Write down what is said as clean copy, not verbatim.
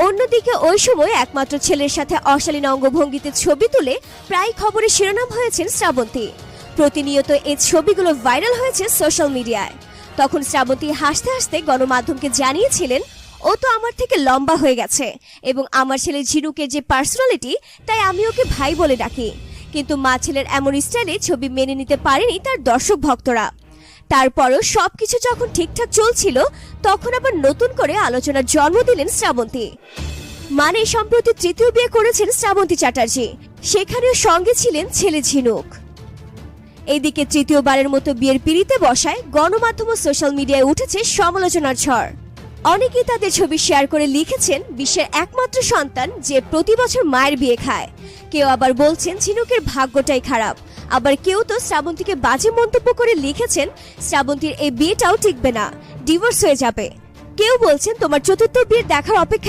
অন্যদিকে ওই সময় একমাত্র ছেলের সাথে অশালীন অঙ্গভঙ্গিতে ছবি তুলে প্রায় খবরে শিরোনাম হয়েছেন শ্রাবন্তী। প্রতিনিয়ত এই ছবিগুলো ভাইরাল হয়েছে সোশ্যাল মিডিয়ায়। তখন শ্রাবন্তী হাসতে হাসতে গণমাধ্যমকে জানিয়েছিলেন, ও তো আমার থেকে লম্বা হয়ে গেছে এবং আমার ছেলে ঝিনুকের যে পার্সোনালিটি, তাই আমি ওকে ভাই বলে ডাকি। কিন্তু মা ছেলের এমন স্টাইলে ছবি মেনে নিতে পারেনি তার দর্শক ভক্তরা। তারপরও সবকিছু যখন ঠিকঠাক চলছিল, তখন আবার নতুন করে আলোচনার জন্ম দিলেন শ্রাবন্তী। মানে সম্প্রতি তৃতীয় বিয়ে করেছেন শ্রাবন্তী চ্যাটার্জি, সেখানেও সঙ্গে ছিলেন ছেলে ঝিনুক। এইদিকে তৃতীয়বারের মতো বিয়ের পিড়িতে বসায় গণমাধ্যম ও সোশ্যাল মিডিয়ায় উঠেছে সমালোচনার ঝড়। অনেকেই তাদের ছবি শেয়ার করে লিখেছেন বিশ্বের একমাত্র সন্তান যে প্রতি বছর মায়ের বিয়ে খায়। কেউ আবার বলছেন ঝিনুকের ভাগ্যটাই খারাপ। আবার কেউ তো শ্রাবন্তীকে বাজে মন্তব্য করে লিখেছেন শ্রাবন্তীর এই বিয়েটাও টিকবে না, ডিভোর্স হয়ে যাবে। কেউ বলছেন তোমার চতুর্থ বিয়ের দেখার অপেক্ষা